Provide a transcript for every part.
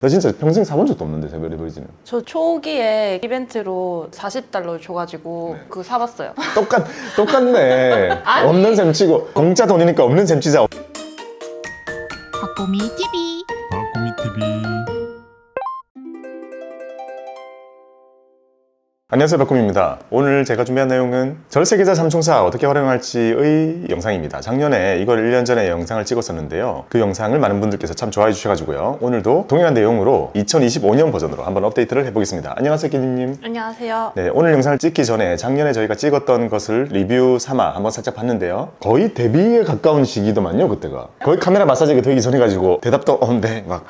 나 진짜 평생 사본 적도 없는데 레버리지는. 저 초기에 이벤트로 $40 줘가지고 그거 사봤어요. 똑같네. 아니. 없는 셈 치고 공짜 돈이니까 없는 셈 치자. 박보미 TV. 박보미 TV. 안녕하세요, 박곰입니다. 오늘 제가 준비한 내용은 절세계좌 삼총사 어떻게 활용할지의 영상입니다. 작년에 이걸 1년 전에 영상을 찍었었는데요. 그 영상을 많은 분들께서 참 좋아해 주셔가지고요. 오늘도 동일한 내용으로 2025년 버전으로 한번 업데이트를 해보겠습니다. 안녕하세요, 끼니님. 안녕하세요. 네, 오늘 영상을 찍기 전에 작년에 저희가 찍었던 것을 리뷰 삼아 한번 살짝 봤는데요. 거의 데뷔에 가까운 시기더만요, 그때가. 거의 카메라 마사지가 되기 전이가지고 대답도 네, 막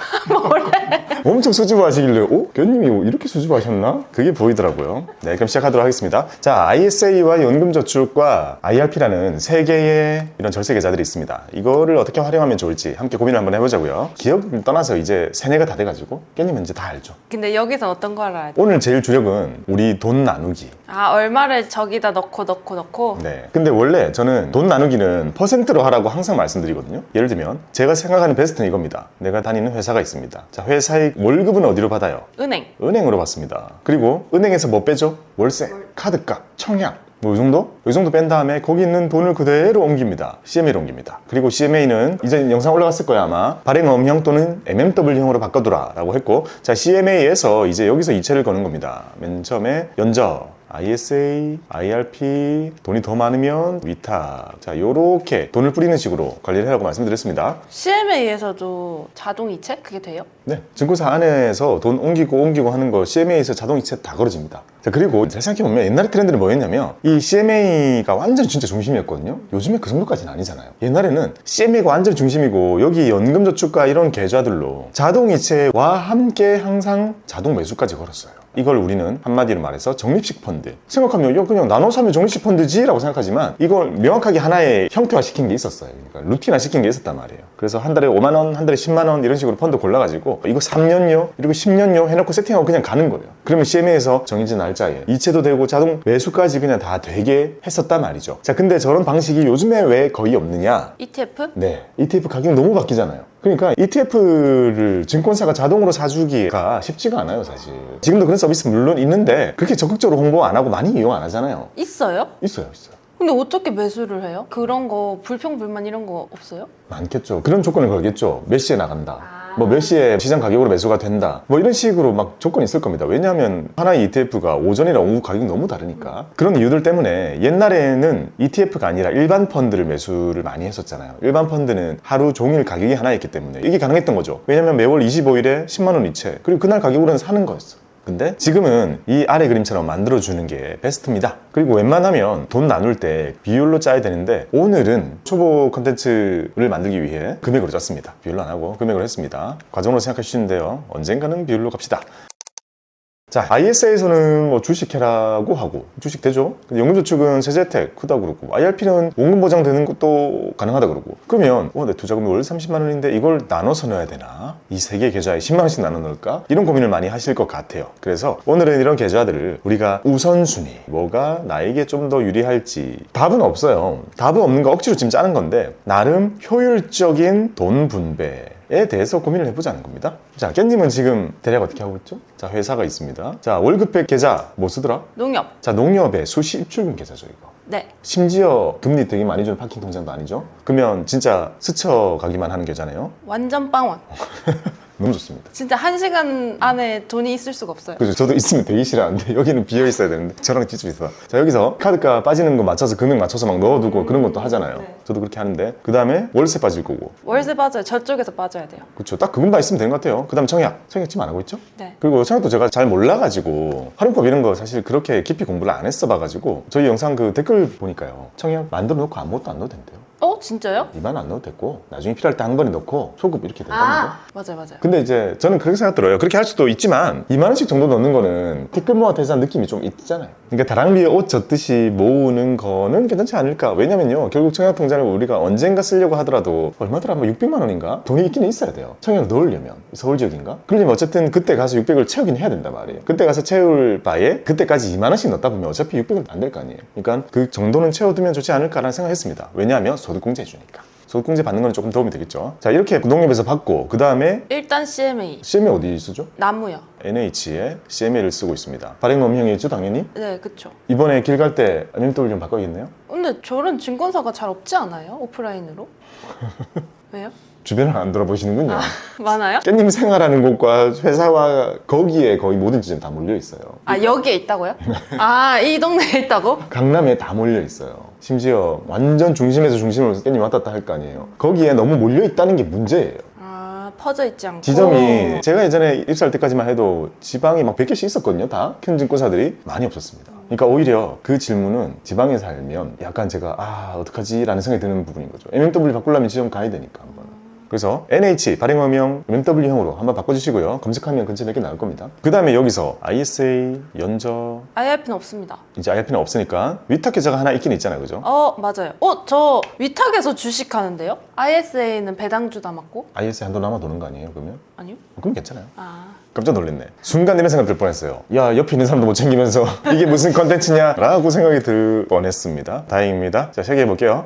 엄청 수줍어하시길래 끼니님이 이렇게 수줍어하셨나? 그게 보이더라고요. 네, 그럼 시작하도록 하겠습니다. 자, ISA와 연금저축과 IRP라는 세 개의 이런 절세계좌들이 있습니다. 이거를 어떻게 활용하면 좋을지 함께 고민을 한번 해보자고요. 기억을 떠나서 이제 세뇌가 다 돼가지고 끼니면 이제 다 알죠. 근데 여기서 어떤 걸 알아야 돼? 오늘 제일 주력은 우리 돈 나누기. 얼마를 저기다 넣고 네. 근데 원래 저는 돈 나누기는 퍼센트로 하라고 항상 말씀드리거든요. 예를 들면 제가 생각하는 베스트는 이겁니다. 내가 다니는 회사가 있습니다. 자, 회사의 월급은 어디로 받아요? 은행으로 받습니다. 그리고 은행에서 뭐 빼죠? 월세, 카드값, 청약 뭐 이 정도 뺀 다음에 거기 있는 돈을 그대로 옮깁니다. CMA로 옮깁니다. 그리고 CMA는 이제 영상 올라갔을 거야 아마. 발행음형 또는 MMW형으로 바꿔두라 라고 했고, 자, CMA에서 이제 여기서 이체를 거는 겁니다. 맨 처음에 연저, ISA, IRP, 돈이 더 많으면 위탁. 자, 요렇게 돈을 뿌리는 식으로 관리를 하라고 말씀드렸습니다. CMA에서도 자동 이체? 그게 돼요? 네, 증권사 안에서 돈 옮기고 하는 거 CMA에서 자동 이체 다 걸어집니다. 자, 그리고 잘 생각해보면 옛날에 트렌드는 뭐였냐면 이 CMA가 완전 진짜 중심이었거든요. 요즘에 그 정도까지는 아니잖아요. 옛날에는 CMA가 완전 중심이고 여기 연금저축과 이런 계좌들로 자동 이체와 함께 항상 자동 매수까지 걸었어요. 이걸 우리는 한마디로 말해서 적립식 펀드. 생각하면 이거 그냥 나눠 사면 적립식 펀드지 라고 생각하지만 이걸 명확하게 하나의 형태화 시킨 게 있었어요. 그러니까 루틴화 시킨 게 있었단 말이에요. 그래서 한 달에 5만 원, 한 달에 10만 원 이런 식으로 펀드 골라가지고 이거 3년요, 그리고 10년요 해놓고 세팅하고 그냥 가는 거예요. 그러면 CMA에서 정해진 날짜에 이체도 되고 자동 매수까지 그냥 다 되게 했었단 말이죠. 자, 근데 저런 방식이 요즘에 왜 거의 없느냐? ETF? 네, ETF 가격이 너무 바뀌잖아요. 그러니까 ETF를 증권사가 자동으로 사주기가 쉽지가 않아요, 사실. 지금도 그런 서비스 물론 있는데 그렇게 적극적으로 홍보 안 하고 많이 이용 안 하잖아요. 있어요? 있어요. 근데 어떻게 매수를 해요? 그런 거 불평불만 이런 거 없어요? 많겠죠. 그런 조건을 걸겠죠. 몇 시에 나간다. 뭐 몇 시에 시장 가격으로 매수가 된다. 뭐 이런 식으로 막 조건이 있을 겁니다. 왜냐하면 하나의 ETF가 오전이랑 오후 가격이 너무 다르니까. 그런 이유들 때문에 옛날에는 ETF가 아니라 일반 펀드를 매수를 많이 했었잖아요. 일반 펀드는 하루 종일 가격이 하나였기 때문에 이게 가능했던 거죠. 왜냐면 매월 25일에 10만 원 이체, 그리고 그날 가격으로는 사는 거였어. 근데 지금은 이 아래 그림처럼 만들어주는 게 베스트입니다. 그리고 웬만하면 돈 나눌 때 비율로 짜야 되는데 오늘은 초보 컨텐츠를 만들기 위해 금액으로 짰습니다. 비율로 안 하고 금액으로 했습니다. 과정으로 생각하시는데요. 언젠가는 비율로 갑시다. 자, ISA에서는 뭐 주식해라고 하고 주식 되죠? 근데 연금저축은 세제택 크다 그러고 IRP는 원금 보장 되는 것도 가능하다 그러고, 그러면 내 투자금이 월 30만 원인데 이걸 나눠서 넣어야 되나? 이 세 개 계좌에 10만 원씩 나눠 넣을까? 이런 고민을 많이 하실 것 같아요. 그래서 오늘은 이런 계좌들을 우리가 우선순위, 뭐가 나에게 좀 더 유리할지 답은 없어요. 답은 없는 거 억지로 지금 짜는 건데 나름 효율적인 돈 분배에 대해서 고민을 해보자는 겁니다. 자, 깻님은 지금 대략 어떻게 하고 있죠? 자, 회사가 있습니다. 자, 월급백 계좌 뭐 쓰더라? 농협. 자, 농협의 수시 입출금 계좌죠, 이거. 네. 심지어 금리 되게 많이 주는 파킹 통장도 아니죠? 그러면 진짜 스쳐가기만 하는 계좌네요. 완전 빵원. 너무 좋습니다. 진짜 1시간 안에 돈이 있을 수가 없어요. 그죠? 저도 있으면 되게 싫어하는데 여기는 비어 있어야 되는데 저랑 진짜 비슷하. 자, 여기서 카드값 빠지는 거 맞춰서 금액 맞춰서 막 넣어두고 그런 것도 하잖아요. 네. 저도 그렇게 하는데 그 다음에 월세 빠질 거고. 월세 빠져요. 저쪽에서 빠져야 돼요. 그렇죠. 딱 그것만 있으면 되는 것 같아요. 그 다음 청약 지금 안 하고 있죠? 네. 그리고 청약도 제가 잘 몰라가지고 활용법 이런 거 사실 그렇게 깊이 공부를 안 했어 봐가지고 저희 영상 그 댓글 보니까요, 청약 만들어 놓고 아무것도 안 넣어도 된대요. 진짜요? 2만 원 안 넣어도 됐고 나중에 필요할 때 한 번에 넣고 소급 이렇게 된다는 거. 맞아요. 근데 이제 저는 그렇게 생각 들어요. 그렇게 할 수도 있지만 2만 원씩 정도 넣는 거는 티끌 모아 대산 느낌이 좀 있잖아요. 그러니까 다랑비에 옷 젖듯이 모으는 거는 괜찮지 않을까. 왜냐면요, 결국 청약통장을 우리가 언젠가 쓰려고 하더라도 얼마더라, 뭐 600만 원인가 돈이 있기는 있어야 돼요. 청약 넣으려면 서울 지역인가. 그러려면 어쨌든 그때 가서 600을 채우긴 해야 된단 말이에요. 그때 가서 채울 바에 그때까지 2만 원씩 넣다 보면 어차피 600은 안 될 거 아니에요. 그러니까 그 정도는 채워두면 좋지 않을까라는 생각했습니다. 왜냐하면 소득공제 해주니까. 소득공제 받는 건 조금 도움이 되겠죠. 자, 이렇게 농협에서 받고 그 다음에 일단 CMA. CMA 어디 쓰죠? 나무요. NH에 CMA를 쓰고 있습니다. 발행업형이죠, 당연히. 네, 그쵸. 이번에 길 갈 때 MMW 좀 바꿔야겠네요. 근데 저런 증권사가 잘 없지 않아요? 오프라인으로? 왜요? 주변을 안 돌아보시는군요. 많아요? 깻님 생활하는 곳과 회사와 거기에 거의 모든 지점 다 몰려 있어요. 아, 여기에 있다고요? 아, 이 동네에 있다고? 강남에 다 몰려 있어요. 심지어 완전 중심에서 중심으로 깻님 왔다 갔다 할 거 아니에요. 거기에 너무 몰려 있다는 게 문제예요. 아, 퍼져 있지 않고. 지점이 제가 예전에 입사할 때까지만 해도 지방에 막 100개씩 있었거든요. 다 큰 증권사들이 많이 없었습니다. 그러니까 오히려 그 질문은 지방에 살면 약간 제가 어떡하지? 라는 생각이 드는 부분인 거죠. MMW 바꾸려면 지점 가야 되니까 한번. 그래서 NH 발행어명 MMW형으로 한번 바꿔주시고요. 검색하면 근처 몇 개 나올 겁니다. 그 다음에 여기서 ISA, 연저, IRP는 없습니다. 이제 IRP는 없으니까 위탁 계좌가 하나 있긴 있잖아요, 그죠? 맞아요. 저 위탁에서 주식하는데요? ISA는 배당주 남았고? ISA 한도 남아 도는 거 아니에요, 그러면? 아니요? 그럼 괜찮아요. 아, 깜짝 놀랐네. 순간 이런 생각 들 뻔했어요. 야, 옆에 있는 사람도 못 챙기면서 이게 무슨 컨텐츠냐? 라고 생각이 들 뻔했습니다. 다행입니다. 자, 시작해볼게요.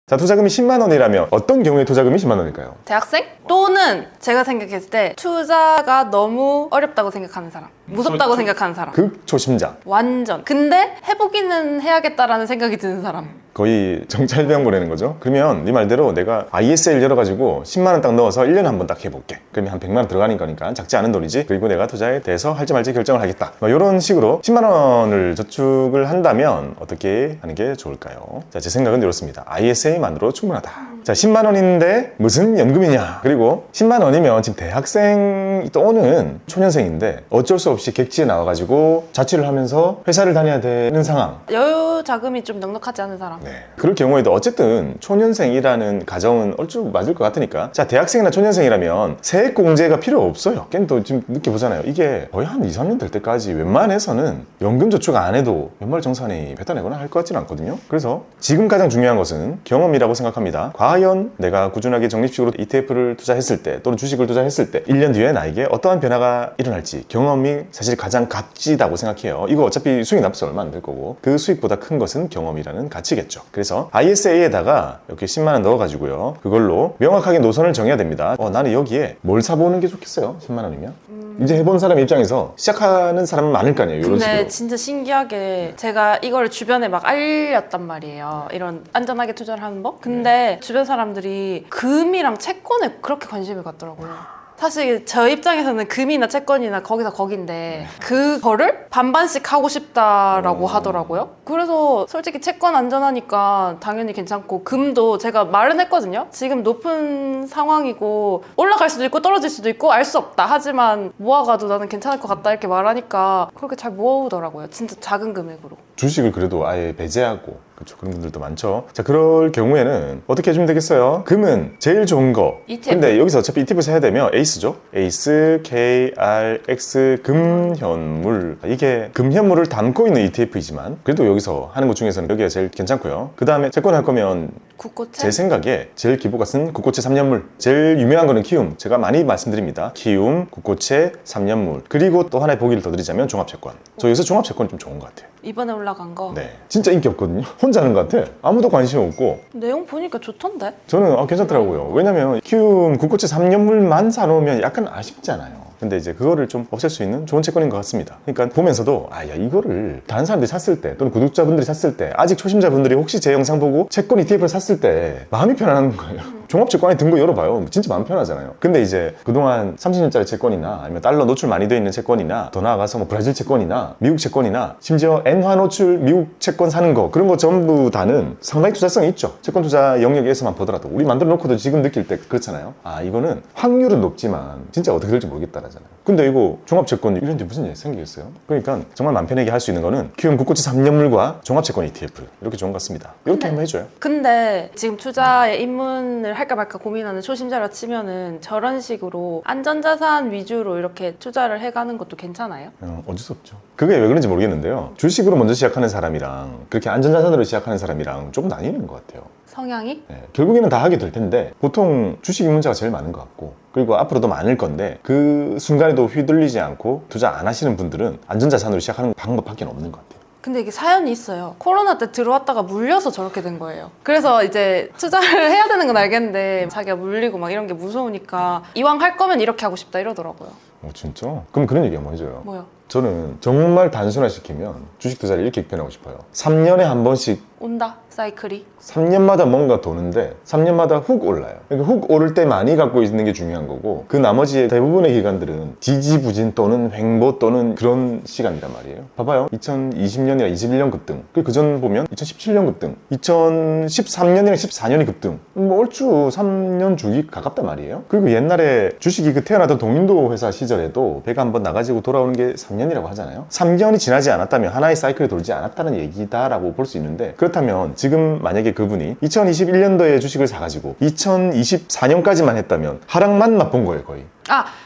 자, 투자금이 10만 원이라면 어떤 경우에 투자금이 10만 원일까요? 대학생? 또는 제가 생각했을 때 투자가 너무 어렵다고 생각하는 사람, 무섭다고 생각하는 사람. 극초심자. 완전. 근데 해보기는 해야겠다라는 생각이 드는 사람. 거의 정찰병 보내는 거죠. 그러면 네 말대로 내가 ISA를 열어가지고 10만 원 딱 넣어서 1년에 한 번 딱 해볼게. 그러면 한 100만 원 들어가는 거니까 작지 않은 돈이지. 그리고 내가 투자에 대해서 할지 말지 결정을 하겠다. 이런 식으로 10만 원을 저축을 한다면 어떻게 하는 게 좋을까요? 자, 제 생각은 이렇습니다. ISA만으로 충분하다. 자, 10만 원인데 무슨 연금이냐? 그리고 10만 원이면 지금 대학생 또는 초년생인데 어쩔 수 없이 객지에 나와가지고 자취를 하면서 회사를 다녀야 되는 상황. 여유 자금이 좀 넉넉하지 않은 사람. 네. 그럴 경우에도 어쨌든 초년생이라는 가정은 얼추 맞을 것 같으니까, 자, 대학생이나 초년생이라면 세액공제가 필요 없어요. 또 지금 느껴보잖아요. 이게 거의 한 2, 3년 될 때까지 웬만해서는 연금저축 안 해도 연말정산이 뱉어내거나 할 것 같지는 않거든요. 그래서 지금 가장 중요한 것은 경험이라고 생각합니다. 과연 내가 꾸준하게 적립식으로 ETF를 투자했을 때 또는 주식을 투자했을 때 1년 뒤에 나에게 어떠한 변화가 일어날지, 경험이 사실 가장 값지다고 생각해요. 이거 어차피 수익 납세 얼마 안 될 거고 그 수익보다 큰 것은 경험이라는 가치겠죠. 그래서 ISA에다가 이렇게 10만 원 넣어가지고요, 그걸로 명확하게 노선을 정해야 됩니다. 나는 여기에 뭘 사보는 게 좋겠어요? 10만 원이면 이제 해본 사람 입장에서 시작하는 사람은 많을 거 아니에요. 이런 근데 식으로. 진짜 신기하게 제가 이걸 주변에 막 알렸단 말이에요. 이런 안전하게 투자를 하는 법? 근데 주변 사람들이 금이랑 채권에 그렇게 관심을 갖더라고요. 사실 저 입장에서는 금이나 채권이나 거기서 거긴데 그거를 반반씩 하고 싶다라고 하더라고요. 그래서 솔직히 채권 안전하니까 당연히 괜찮고, 금도 제가 말은 했거든요. 지금 높은 상황이고 올라갈 수도 있고 떨어질 수도 있고 알 수 없다. 하지만 모아가도 나는 괜찮을 것 같다 이렇게 말하니까 그렇게 잘 모으더라고요. 진짜 작은 금액으로. 주식을 그래도 아예 배제하고, 그렇죠, 그런 분들도 많죠. 자, 그럴 경우에는 어떻게 해주면 되겠어요? 금은 제일 좋은 거. ETF. 근데 여기서 어차피 ETF 사야 되면 에이스죠. 에이스, KRX, 금현물. 이게 금현물을 담고 있는 ETF이지만 그래도 여기서 하는 것 중에서는 여기가 제일 괜찮고요. 그 다음에 채권 할 거면 국고채? 제 생각에 제일 기본값은 국고채 3년물. 제일 유명한 거는 키움. 제가 많이 말씀드립니다. 키움, 국고채, 3년물. 그리고 또 하나의 보기를 더 드리자면 종합채권. 저 여기서 종합채권이 좀 좋은 것 같아요. 이번에 올라간 거. 네, 진짜 인기 없거든요. 혼자 하는 것 같아. 아무도 관심 없고. 내용 보니까 좋던데? 저는 괜찮더라고요. 왜냐면 키움 국고채 3년물만 사놓으면 약간 아쉽잖아요. 근데 이제 그거를 좀 없앨 수 있는 좋은 채권인 것 같습니다. 그러니까 보면서도 야, 이거를 다른 사람들이 샀을 때 또는 구독자분들이 샀을 때, 아직 초심자분들이 혹시 제 영상 보고 채권 ETF를 샀을 때 마음이 편안한 거예요. 종합채권에 든 거 열어봐요. 진짜 마음 편하잖아요. 근데 이제 그동안 30년짜리 채권이나 아니면 달러 노출 많이 돼 있는 채권이나 더 나아가서 뭐 브라질 채권이나 미국 채권이나 심지어 엔화 노출 미국 채권 사는 거, 그런 거 전부 다는 상당히 투자성이 있죠. 채권 투자 영역에서만 보더라도 우리 만들어 놓고도 지금 느낄 때 그렇잖아요. 이거는 확률은 높지만 진짜 어떻게 될지 모르겠다라잖아요. 근데 이거 종합채권 이런 데 무슨 일이 생기겠어요? 그러니까 정말 맘 편하게 할 수 있는 거는 키움 국고채 3년물과 종합채권 ETF, 이렇게 좋은 것 같습니다. 이렇게 한번 해줘요. 근데 지금 투자에 입문을 할까 말까 고민하는 초심자라 치면은 저런 식으로 안전자산 위주로 이렇게 투자를 해가는 것도 괜찮아요? 어쩔 수 없죠. 그게 왜 그런지 모르겠는데요. 주식으로 먼저 시작하는 사람이랑 그렇게 안전자산으로 시작하는 사람이랑 조금 나뉘는 것 같아요. 성향이? 네, 결국에는 다 하게 될 텐데 보통 주식 입문자가 제일 많은 것 같고, 그리고 앞으로도 많을 건데 그 순간에도 휘둘리지 않고 투자 안 하시는 분들은 안전자산으로 시작하는 방법밖에 없는 것 같아요. 근데 이게 사연이 있어요. 코로나 때 들어왔다가 물려서 저렇게 된 거예요. 그래서 이제 투자를 해야 되는 건 알겠는데 자기가 물리고 막 이런 게 무서우니까 이왕 할 거면 이렇게 하고 싶다 이러더라고요. 진짜? 그럼 그런 얘기 한번 해줘요. 뭐요? 저는 정말 단순화시키면 주식 투자를 이렇게 표현하고 싶어요. 3년에 한 번씩 온다 사이클이. 3년마다 뭔가 도는데 3년마다 훅 올라요. 그러니까 훅 오를 때 많이 갖고 있는 게 중요한 거고 그 나머지 대부분의 기간들은 지지부진 또는 횡보 또는 그런 시간이란 말이에요. 봐봐요. 2020년이나 21년 급등, 그 전 보면 2017년 급등, 2013년이나 14년이 급등, 뭐 얼추 3년 주기 가깝단 말이에요. 그리고 옛날에 주식이 그 태어나던 동인도 회사 시절에도 배가 한번 나가지고 돌아오는 게 3년이라고 하잖아요. 3년이 지나지 않았다면 하나의 사이클이 돌지 않았다는 얘기다라고 볼 수 있는데, 그렇다면 지금 만약에 그분이 2021년도에 주식을 사가지고 2024년까지만 했다면 하락만 맛본 거예요, 거의.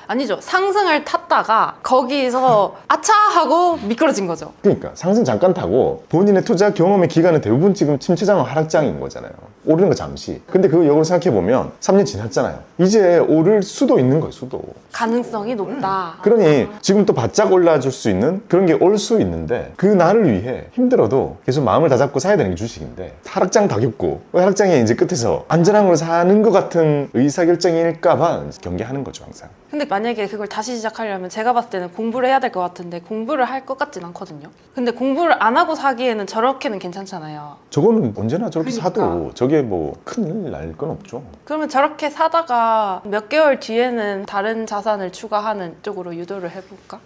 아니죠. 상승을 탔다가 거기서 아차 하고 미끄러진 거죠. 그러니까 상승 잠깐 타고 본인의 투자 경험의 기간은 대부분 지금 침체장은 하락장인 거잖아요. 오르는 거 잠시. 근데 그거 역으로 생각해보면 3년 지났잖아요. 이제 오를 수도 있는 거예요, 수도. 가능성이 높다. 그러니 지금 또 바짝 올라줄 수 있는 그런 게 올 수 있는데, 그 날을 위해 힘들어도 계속 마음을 다잡고 사야 되는 게 주식인데, 하락장 다 겪고 하락장의 이제 끝에서 안전한 걸 사는 것 같은 의사결정일까봐 경계하는 거죠, 항상. 근데 만약에 그걸 다시 시작하려면 제가 봤을 때는 공부를 해야 될 것 같은데 공부를 할 것 같진 않거든요. 근데 공부를 안 하고 사기에는 저렇게는 괜찮잖아요. 저거는 언제나 저렇게 그러니까. 사도 저게 뭐 큰일 날 건 없죠. 그러면 저렇게 사다가 몇 개월 뒤에는 다른 자산을 추가하는 쪽으로 유도를 해볼까?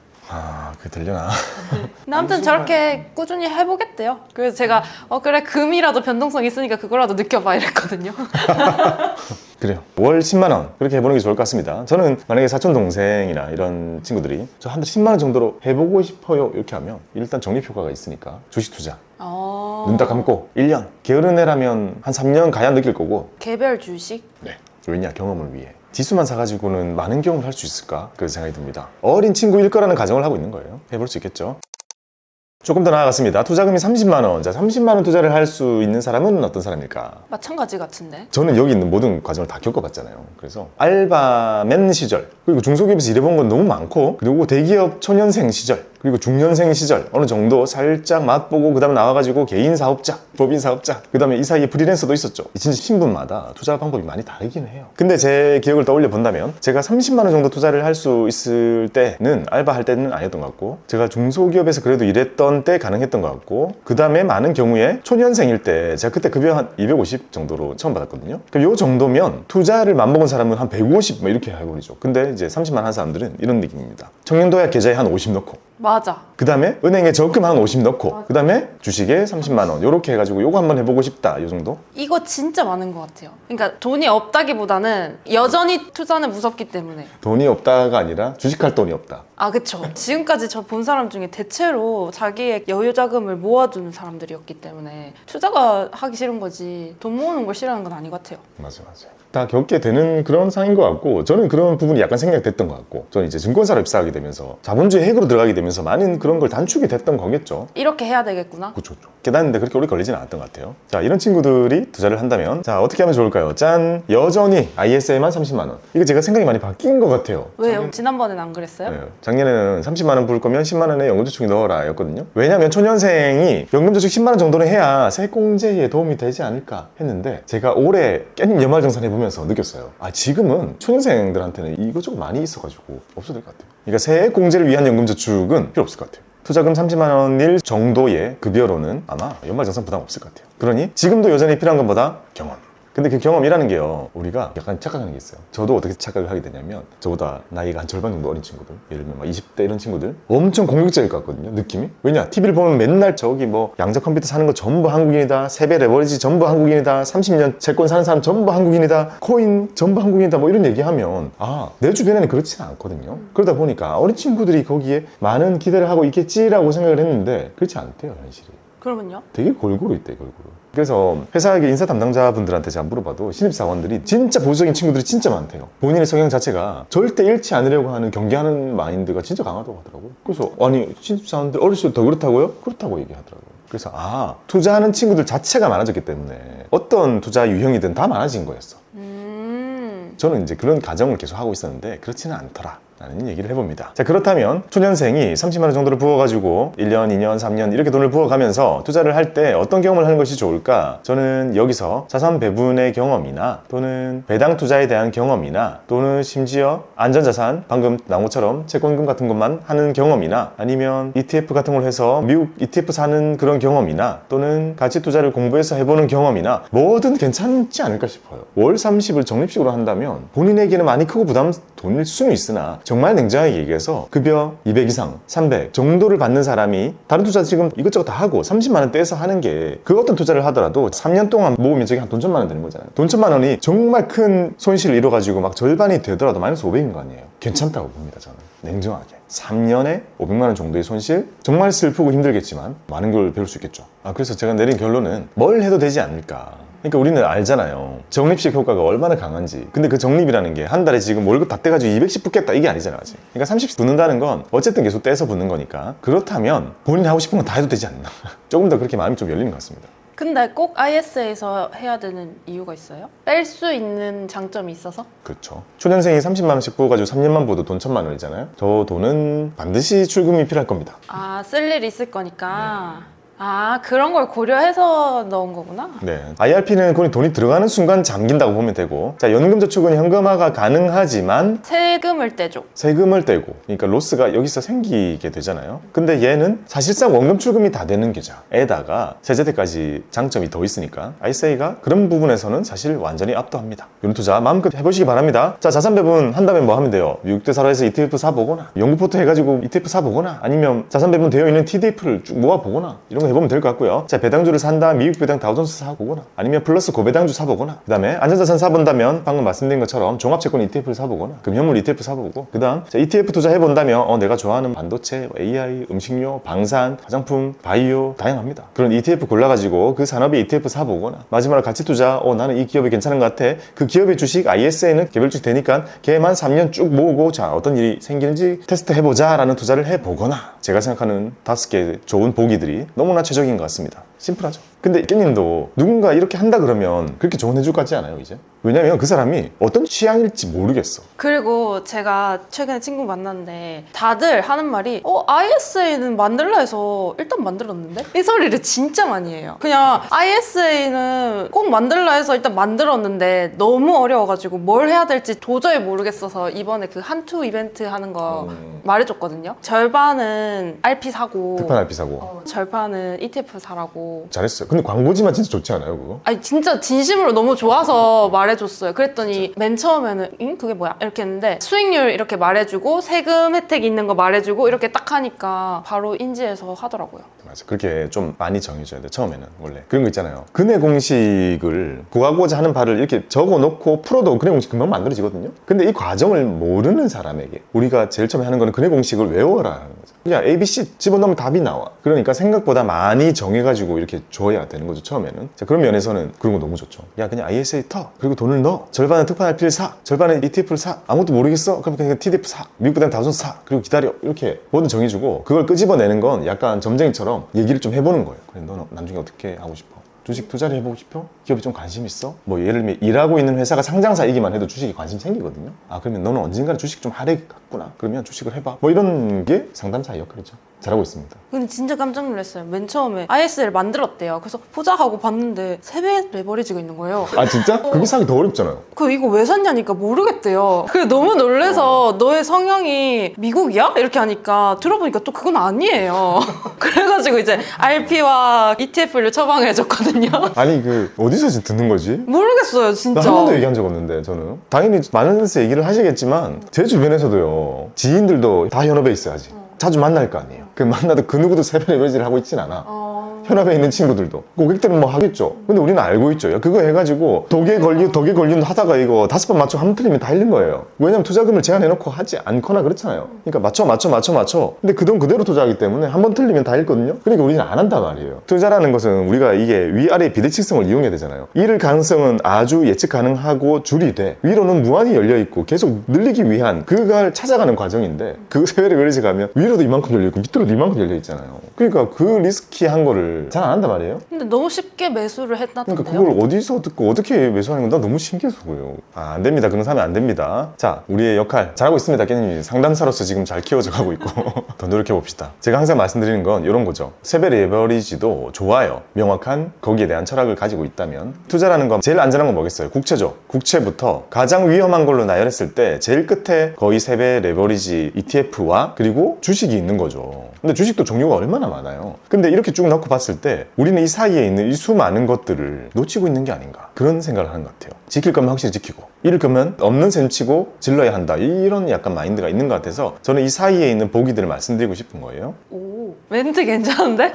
그게 되려나? 근데 아무튼 저렇게 꾸준히 해보겠대요. 그래서 제가 그래 금이라도 변동성 있으니까 그거라도 느껴봐 이랬거든요. 그래요. 월 10만 원 그렇게 해보는 게 좋을 것 같습니다. 저는 만약에 사촌 동생이나 이런 친구들이 저 한 달 10만 원 정도로 해보고 싶어요 이렇게 하면 일단 적립 효과가 있으니까 주식 투자 눈 딱 감고 1년 게으른 애라면 한 3년 가야 느낄 거고. 개별 주식? 네. 왜냐? 경험을 위해. 지수만 사가지고는 많은 경험을 할 수 있을까? 그런 생각이 듭니다. 어린 친구일 거라는 가정을 하고 있는 거예요. 해볼 수 있겠죠. 조금 더 나아갔습니다. 투자금이 30만 원. 자, 30만 원 투자를 할 수 있는 사람은 어떤 사람일까? 마찬가지 같은데. 저는 여기 있는 모든 과정을 다 겪어봤잖아요. 그래서 알바맨 시절, 그리고 중소기업에서 일해본 건 너무 많고, 그리고 대기업 초년생 시절, 그리고 중년생 시절 어느 정도 살짝 맛보고 그 다음에 나와가지고 개인 사업자, 법인 사업자, 그 다음에 이 사이에 프리랜서도 있었죠. 진짜 신분마다 투자 방법이 많이 다르긴 해요. 근데 제 기억을 떠올려 본다면 제가 30만 원 정도 투자를 할 수 있을 때는 알바할 때는 아니었던 것 같고, 제가 중소기업에서 그래도 일했던 때 가능했던 것 같고, 그 다음에 많은 경우에 초년생일 때 제가 그때 급여 한 250 정도로 처음 받았거든요. 그럼 요 정도면 투자를 맘먹은 사람은 한 150 뭐 이렇게 해버리죠. 근데 이제 30만 한 사람들은 이런 느낌입니다. 청년도약 계좌에 한 50 넣고, 맞아. 그 다음에 은행에 적금 한 50 넣고, 그 다음에 주식에 30만 원 요렇게 해가지고 요거 한번 해보고 싶다, 요 정도? 이거 진짜 많은 것 같아요. 그러니까 돈이 없다기보다는 여전히 투자는 무섭기 때문에. 돈이 없다가 아니라 주식할 돈이 없다. 그쵸. 지금까지 저 본 사람 중에 대체로 자기의 여유 자금을 모아두는 사람들이었기 때문에 투자가 하기 싫은 거지 돈 모으는 걸 싫어하는 건 아닌 것 같아요. 맞아요. 다 겪게 되는 그런 상인 것 같고, 저는 그런 부분이 약간 생각됐던 것 같고, 저는 이제 증권사로 입사하게 되면서 자본주의 핵으로 들어가게 되면서 많은 그런 걸 단축이 됐던 거겠죠. 이렇게 해야 되겠구나. 그렇죠. 깨닫는데 그렇게 오래 걸리지는 않았던 것 같아요. 자, 이런 친구들이 투자를 한다면 자, 어떻게 하면 좋을까요? 짠! 여전히 ISA만 30만 원. 이거 제가 생각이 많이 바뀐 것 같아요. 왜요? 지난번엔 안 그랬어요? 네, 작년에는 30만 원 부을 거면 10만 원에 연금저축에 넣어라 였거든요. 왜냐면 초년생이 연금저축 10만 원 정도는 해야 세액공제에 도움이 되지 않을까 했는데, 제가 올해 깻잎 연말정산 해보면서 느꼈어요. 지금은 초년생들한테는 이것저것 많이 있어가지고 없어도 될 것 같아요. 그러니까 세액공제를 위한 연금저축은 필요 없을 것 같아요. 투자금 30만 원일 정도의 급여로는 아마 연말정산 부담 없을 것 같아요. 그러니 지금도 여전히 필요한 것보다 경험. 근데 그 경험이라는 게요, 우리가 약간 착각하는 게 있어요. 저도 어떻게 착각을 하게 되냐면, 저보다 나이가 한 절반 정도 어린 친구들, 예를 들면 막 20대 이런 친구들 엄청 공격적일 것 같거든요, 느낌이. 왜냐? TV를 보면 맨날 저기 뭐 양자 컴퓨터 사는 거 전부 한국인이다, 세배 레버리지 전부 한국인이다, 30년 채권 사는 사람 전부 한국인이다, 코인 전부 한국인이다, 뭐 이런 얘기하면 내 주변에는 그렇지는 않거든요. 그러다 보니까 어린 친구들이 거기에 많은 기대를 하고 있겠지라고 생각을 했는데 그렇지 않대요, 현실이. 그러면요? 되게 골고루 있대, 골고루. 그래서 회사의 인사 담당자분들한테 제가 물어봐도 신입사원들이 진짜 보수적인 친구들이 진짜 많대요. 본인의 성향 자체가 절대 잃지 않으려고 하는, 경계하는 마인드가 진짜 강하다고 하더라고요. 그래서 아니, 신입사원들 어렸을 때더 그렇다고요? 그렇다고 얘기하더라고요. 그래서 투자하는 친구들 자체가 많아졌기 때문에 어떤 투자 유형이든 다 많아진 거였어. 저는 이제 그런 가정을 계속 하고 있었는데 그렇지는 않더라. 라는 얘기를 해봅니다. 자, 그렇다면 초년생이 30만 원 정도를 부어가지고 1년, 2년, 3년 이렇게 돈을 부어가면서 투자를 할 때 어떤 경험을 하는 것이 좋을까? 저는 여기서 자산 배분의 경험이나 또는 배당 투자에 대한 경험이나 또는 심지어 안전자산, 방금 나온 것처럼 채권금 같은 것만 하는 경험이나 아니면 ETF 같은 걸 해서 미국 ETF 사는 그런 경험이나 또는 가치 투자를 공부해서 해보는 경험이나 뭐든 괜찮지 않을까 싶어요. 월 30을 적립식으로 한다면 본인에게는 많이 크고 부담 돈일 수는 있으나 정말 냉정하게 얘기해서 급여 200 이상, 300 정도를 받는 사람이 다른 투자 지금 이것저것 다 하고 30만 원 떼서 하는 게 그 어떤 투자를 하더라도 3년 동안 모으면 저게 한 돈 1,000만 원 되는 거잖아요. 돈 1,000만 원이 정말 큰 손실을 이뤄가지고 막 절반이 되더라도 마이너스 500인 거 아니에요. 괜찮다고 봅니다, 저는. 냉정하게. 3년에 500만 원 정도의 손실? 정말 슬프고 힘들겠지만 많은 걸 배울 수 있겠죠. 그래서 제가 내린 결론은 뭘 해도 되지 않을까. 그러니까 우리는 알잖아요. 적립식 효과가 얼마나 강한지. 근데 그 적립이라는 게 한 달에 지금 월급 다 떼가지고 200씩 붙겠다 이게 아니잖아 아직. 그러니까 30씩 붙는다는 건 어쨌든 계속 떼서 붙는 거니까. 그렇다면 본인이 하고 싶은 건 다 해도 되지 않나. 조금 더 그렇게 마음이 좀 열리는 것 같습니다. 근데 꼭 IS에서 해야 되는 이유가 있어요? 뺄 수 있는 장점이 있어서? 그렇죠. 초년생이 30만 원씩 부어가지고 3년만 부어도 돈 1,000만 원이잖아요. 저 돈은 반드시 출금이 필요할 겁니다. 쓸 일 있을 거니까. 그런 걸 고려해서 넣은 거구나. 네. IRP는 돈이 들어가는 순간 잠긴다고 보면 되고, 자, 연금저축은 현금화가 가능하지만 세금을 떼죠. 세금을 떼고, 그러니까 로스가 여기서 생기게 되잖아요. 근데 얘는 사실상 원금 출금이 다 되는 계좌에다가 세제대까지 장점이 더 있으니까 ISA가 그런 부분에서는 사실 완전히 압도합니다. 이런 투자 마음껏 해보시기 바랍니다. 자, 자산 배분 한다면 뭐 하면 돼요? 미국대사로 해서 ETF 사보거나, 연구포트 해가지고 ETF 사보거나, 아니면 자산 배분 되어 있는 TDF를 쭉 모아보거나, 이런 거 해보면 될 것 같고요. 자, 배당주를 산다, 미국 배당 다우존스 사보거나, 아니면 플러스 고배당주 사보거나, 그 다음에 안전자산 사본다면 방금 말씀드린 것처럼 종합채권 ETF를 사보거나, 금현물 ETF 사보고, 그 다음 ETF 투자 해본다면 내가 좋아하는 반도체, AI, 음식료, 방산, 화장품, 바이오 다양합니다. 그런 ETF 골라가지고 그 산업의 ETF 사보거나, 마지막으로 가치 투자, 나는 이 기업이 괜찮은 것 같아. 그 기업의 주식 ISA는 개별주식 되니까 걔만 3년 쭉 모으고, 자, 어떤 일이 생기는지 테스트 해보자 라는 투자를 해보거나, 제가 생각하는 5개 좋은 보기들이 너무나 최적인 것 같습니다. 심플하죠. 근데 깻님도 누군가 이렇게 한다 그러면 그렇게 조언해줄 것 같지 않아요, 이제? 왜냐면 그 사람이 어떤 취향일지 모르겠어. 그리고 제가 최근에 친구 만났는데 다들 하는 말이 ISA는 만들라 해서 일단 만들었는데? 이 소리를 진짜 많이 해요. 그냥 ISA는 꼭 만들라 해서 일단 만들었는데 너무 어려워가지고 뭘 해야 될지 도저히 모르겠어서 이번에 그 한투 이벤트 하는 거 말해줬거든요. 절반은 RP 사고 특판 RP 사고. 절반은 ETF 사라고. 잘했어요. 근데 광고지만 진짜 좋지 않아요, 그거? 아니 진짜 진심으로 너무 좋아서 말해줬어요. 그랬더니 맨 처음에는 그게 뭐야? 이렇게 했는데 수익률 이렇게 말해주고 세금 혜택 있는 거 말해주고 이렇게 딱 하니까 바로 인지해서 하더라고요. 맞아. 그렇게 좀 많이 정해줘야 돼, 처음에는. 원래 그런 거 있잖아요. 근해 공식을 구하고자 하는 바를 이렇게 적어놓고 풀어도 근해 공식 금방 만들어지거든요. 근데 이 과정을 모르는 사람에게 우리가 제일 처음에 하는 거는 근해 공식을 외워라 하는 거죠. 그냥 ABC 집어넣으면 답이 나와. 그러니까 생각보다 많이 정해가지고 이렇게 줘야 되는 거죠, 처음에는. 자, 그런 면에서는 그런 거 너무 좋죠. 야, 그냥 ISA 터. 그리고 돈을 넣어. 절반은 특판 RP를 사. 절반은 ETF를 사. 아무것도 모르겠어? 그럼 그냥 TDF 사. 미국 배당 다우존스 사. 그리고 기다려. 이렇게 뭐든 정해주고, 그걸 끄집어내는 건 약간 점쟁이처럼 얘기를 좀 해보는 거예요. 그래, 너는 나중에 어떻게 하고 싶어? 주식 투자를 해보고 싶어? 기업에 좀 관심 있어? 뭐 예를 들면 일하고 있는 회사가 상장사이기만 해도 주식에 관심 생기거든요. 그러면 너는 언젠가는 주식 좀 하랬구나. 그러면 주식을 해봐. 뭐 이런 게 상담사의 역할이죠. 잘하고 있습니다. 근데 진짜 깜짝 놀랐어요. 맨 처음에 IS를 만들었대요. 그래서 보자 하고 봤는데 3배 레버리지가 있는 거예요. 진짜? 그게 사기 더 어렵잖아요. 이거 왜 샀냐니까 모르겠대요. 그래 너무 놀래서 너의 성향이 미국이야? 이렇게 하니까 들어보니까 또 그건 아니에요. 그래가지고 이제 RP와 ETF를 처방해줬거든요. 아니 어디서 듣는 거지? 모르겠어요 진짜. 나 한 번도 얘기한 적 없는데 저는. 당연히 많은 데서 얘기를 하시겠지만 제 주변에서도요. 지인들도 다 현업에 있어야지. 자주 만날 거 아니에요. 만나도 그 누구도 세배 레버리지를 하고 있진 않아. 현업에 있는 친구들도. 고객들은 뭐 하겠죠. 근데 우리는 알고 있죠. 야, 그거 해가지고 독에 걸린 하다가 이거 5번 맞춰 한 번 틀리면 다 잃는 거예요. 왜냐면 투자금을 제한해놓고 하지 않거나 그렇잖아요. 그러니까 맞춰. 근데 그 돈 그대로 투자하기 때문에 한 번 틀리면 다 잃거든요. 그러니까 우리는 안 한단 말이에요. 투자라는 것은 우리가 이게 위아래 비대칭성을 이용해야 되잖아요. 잃을 가능성은 아주 예측 가능하고 줄이 돼. 위로는 무한히 열려있고 계속 늘리기 위한 그걸 찾아가는 과정인데 그 세배 레버리지 가면 위로도 이만큼 열려있고 밑으로도 이만큼 열려있잖아요. 그러니까 그 리스키한 거를 생각을 잘 안 한단 말이에요. 근데 너무 쉽게 매수를 했다던데요? 그러니까 그걸 어디서 듣고 어떻게 매수하는 건 나 너무 신기해서 그래요. 안 됩니다. 그런 사면 안 됩니다. 자, 우리의 역할 잘하고 있습니다. 깻님이 상담사로서 지금 잘 키워져 가고 있고 더 노력해 봅시다. 제가 항상 말씀드리는 건 이런 거죠. 세배 레버리지도 좋아요. 명확한 거기에 대한 철학을 가지고 있다면. 투자라는 건 제일 안전한 건 뭐겠어요? 국채죠. 국채부터 가장 위험한 걸로 나열했을 때 제일 끝에 거의 세배 레버리지 ETF와 그리고 주식이 있는 거죠. 근데 주식도 종류가 얼마나 많아요. 근데 이렇게 쭉 넣고 봤을 때 우리는 이 사이에 있는 이 수많은 것들을 놓치고 있는 게 아닌가, 그런 생각을 하는 것 같아요. 지킬 거면 확실히 지키고, 잃을 거면 없는 셈 치고 질러야 한다, 이런 약간 마인드가 있는 것 같아서 저는 이 사이에 있는 보기들을 말씀드리고 싶은 거예요. 오, 멘트 괜찮은데?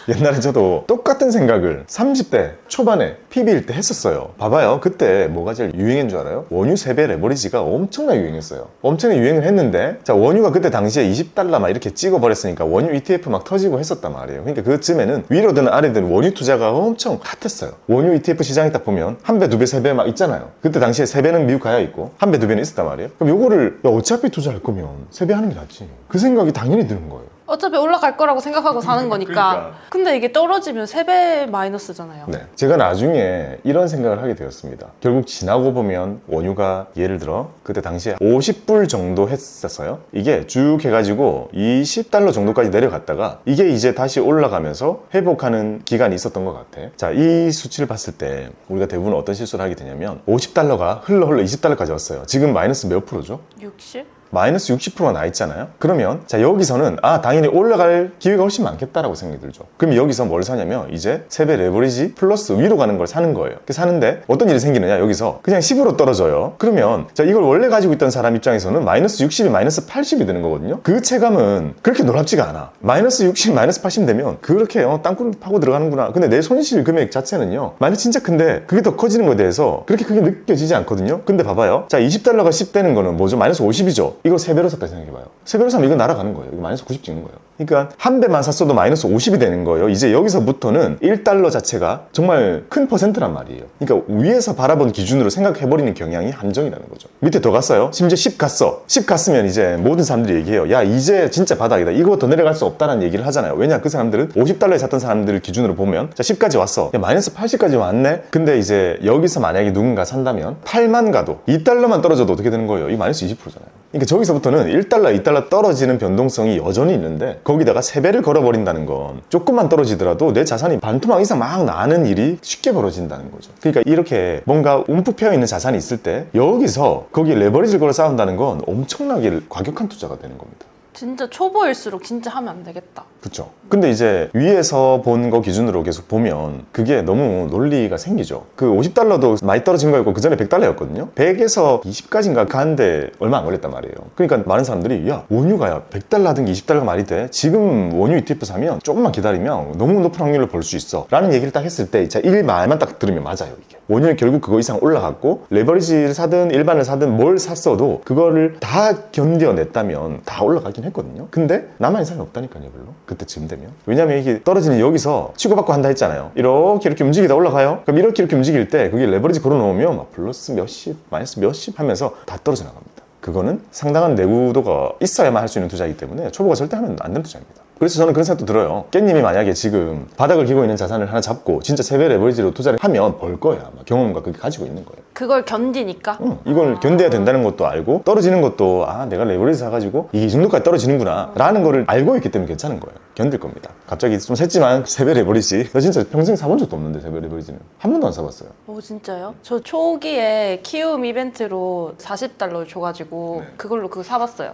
옛날에 저도 똑같은 생각을 30대 초반에 PB일 때 했었어요. 봐봐요. 그때 뭐가 제일 유행인 줄 알아요? 원유 세배 레버리지가 엄청나게 유행했어요. 엄청나게 유행을 했는데, 자, 원유가 그때 당시에 20달러 막 이렇게 찍어버렸으니까 원유 ETF 막 터지고 했었단 말이에요. 그러니까 그쯤에는 위로든 아래든 원유 투자가 엄청 핫했어요. 원유 ETF 시장에 딱 보면 한 배, 두 배, 세 배 막 있잖아요. 그때 당시에 세 배는 미국 가야 있고 한 배, 두 배는 있었단 말이에요. 그럼 요거를 야, 어차피 투자할 거면 세 배 하는 게 낫지, 그 생각이 당연히 드는 거예요. 어차피 올라갈 거라고 생각하고 사는 거니까. 그러니까. 근데 이게 떨어지면 3배 마이너스잖아요. 네, 제가 나중에 이런 생각을 하게 되었습니다. 결국 지나고 보면 원유가 예를 들어 그때 당시에 50불 정도 했었어요. 이게 쭉 해가지고 20달러 정도까지 내려갔다가 이게 이제 다시 올라가면서 회복하는 기간이 있었던 것 같아. 자, 이 수치를 봤을 때 우리가 대부분 어떤 실수를 하게 되냐면 50달러가 흘러 20달러까지 왔어요. 지금 마이너스 몇 프로죠? 60? 마이너스 60%가 나 있잖아요. 그러면 자, 여기서는 당연히 올라갈 기회가 훨씬 많겠다라고 생각이 들죠. 그럼 여기서 뭘 사냐면 이제 세배 레버리지 플러스 위로 가는 걸 사는 거예요. 사는데 어떤 일이 생기느냐, 여기서 그냥 10으로 떨어져요. 그러면 자, 이걸 원래 가지고 있던 사람 입장에서는 마이너스 60이 마이너스 80이 되는 거거든요. 그 체감은 그렇게 놀랍지가 않아. 마이너스 60, 마이너스 80 되면 그렇게 땅굴 파고 들어가는구나. 근데 내 손실 금액 자체는요, 마이너스 진짜 큰데 그게 더 커지는 거에 대해서 그렇게 크게 느껴지지 않거든요. 근데 봐봐요. 자, 20달러가 10 되는 거는 뭐죠? 마이너스 50이죠. 이거 3배로 샀다 생각해봐요. 3배로 사면 이거 날아가는 거예요. 이거 마이너스 90 찍는 거예요. 그러니까 한 배만 샀어도 마이너스 50이 되는 거예요. 이제 여기서부터는 1달러 자체가 정말 큰 퍼센트란 말이에요. 그러니까 위에서 바라본 기준으로 생각해버리는 경향이 한정이라는 거죠. 밑에 더 갔어요. 심지어 10 갔어. 10 갔으면 이제 모든 사람들이 얘기해요. 야, 이제 진짜 바닥이다. 이거 더 내려갈 수 없다는 얘기를 하잖아요. 왜냐, 그 사람들은 50달러에 샀던 사람들을 기준으로 보면 자, 10까지 왔어. 야, 마이너스 80까지 왔네. 근데 이제 여기서 만약에 누군가 산다면 8만 가도 2달러만 떨어져도 어떻게 되는 거예요? 이 마이너스 20%잖아요. 그러니까 저기서부터는 1달러, 2달러 떨어지는 변동성이 여전히 있는데 거기다가 3배를 걸어버린다는 건 조금만 떨어지더라도 내 자산이 반토막 이상 막 나는 일이 쉽게 벌어진다는 거죠. 그러니까 이렇게 뭔가 움푹 패여있는 자산이 있을 때 여기서 거기에 레버리지를 걸어 쌓는다는 건 엄청나게 과격한 투자가 되는 겁니다. 진짜 초보일수록 진짜 하면 안 되겠다. 그쵸. 근데 이제 위에서 본 거 기준으로 계속 보면 그게 너무 논리가 생기죠. 그 50달러도 많이 떨어진 거였고 그 전에 100달러였거든요. 100에서 20까지인가 가는데 얼마 안 걸렸단 말이에요. 그러니까 많은 사람들이 야, 원유가 야 100달러 하든 20달러가 말이 돼? 지금 원유 ETF 사면 조금만 기다리면 너무 높은 확률로 벌 수 있어 라는 얘기를 딱 했을 때 이 말만 딱 들으면 맞아요. 이게 원유는 결국 그거 이상 올라갔고 레버리지를 사든 일반을 사든 뭘 샀어도 그거를 다 견뎌냈다면 다 올라가긴 했거든요. 근데 남아있는 사람이 없다니까요, 별로. 그때쯤 되면. 왜냐면 이게 떨어지는 여기서 치고받고 한다 했잖아요. 이렇게 움직이다 올라가요. 그럼 이렇게 움직일 때 그게 레버리지 걸어놓으면 막 플러스 몇십, 마이너스 몇십 하면서 다 떨어져 나갑니다. 그거는 상당한 내구도가 있어야만 할 수 있는 투자이기 때문에 초보가 절대 하면 안 되는 투자입니다. 그래서 저는 그런 생각도 들어요. 깻님이 만약에 지금 바닥을 기고 있는 자산을 하나 잡고 진짜 세배 레버리지로 투자를 하면 벌 거야. 아마 경험과 그게 가지고 있는 거예요. 그걸 견디니까? 이걸 견뎌야 된다는 것도 알고 떨어지는 것도 내가 레버리지 사가지고 이 정도까지 떨어지는구나 라는 거를 알고 있기 때문에 괜찮은 거예요. 견딜 겁니다. 갑자기 좀 샜지만 세배 레버리지 나 진짜 평생 사본 적도 없는데 세배 레버리지는 한 번도 안 사봤어요. 오, 진짜요? 저 초기에 키움 이벤트로 40달러 줘가지고 그걸로 그거 사봤어요.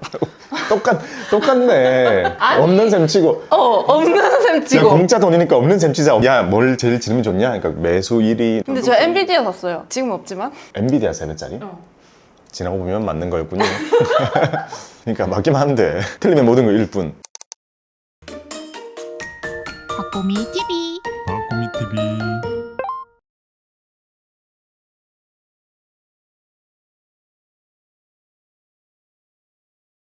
똑같네. 아니. 없는 셈 치고 없는 셈 야, 치고. 공짜 돈이니까 없는 셈 치자. 야, 뭘 제일 지르면 좋냐? 그러니까 매수 1위. 근데 제가 엔비디아 샀어요. 지금 없지만. 엔비디아 3배짜리? 지나고 보면 맞는 거였군요. 그러니까 맞기만 하면 돼. 틀리면 모든 거 1분. 박보미 TV. 박보미 TV